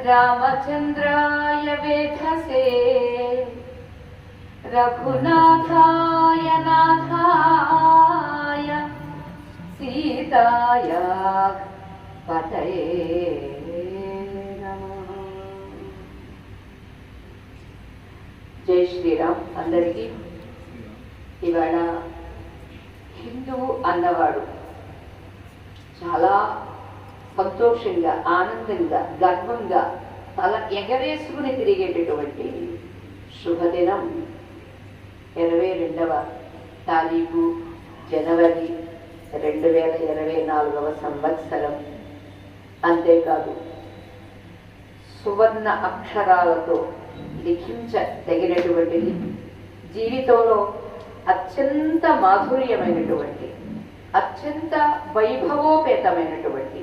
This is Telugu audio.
रामचन्द्राय वेधसे रघुनाथाय नाथाय सीताया पतये नमः। जय श्रीराम अंदरिकी इवाళ హిందువు అన్నవాడు చాలా సంతోషంగా ఆనందంగా గర్వంగా తల ఎగరేసుకుని తిరిగేటటువంటి శుభదినం 22వ తారీఖు జనవరి 2024వ సంవత్సరం. అంతేకాదు సువర్ణ అక్షరాలతో లిఖించదగినటువంటిది, జీవితంలో అత్యంత మాధుర్యమైనటువంటి, అత్యంత వైభవోపేతమైనటువంటి,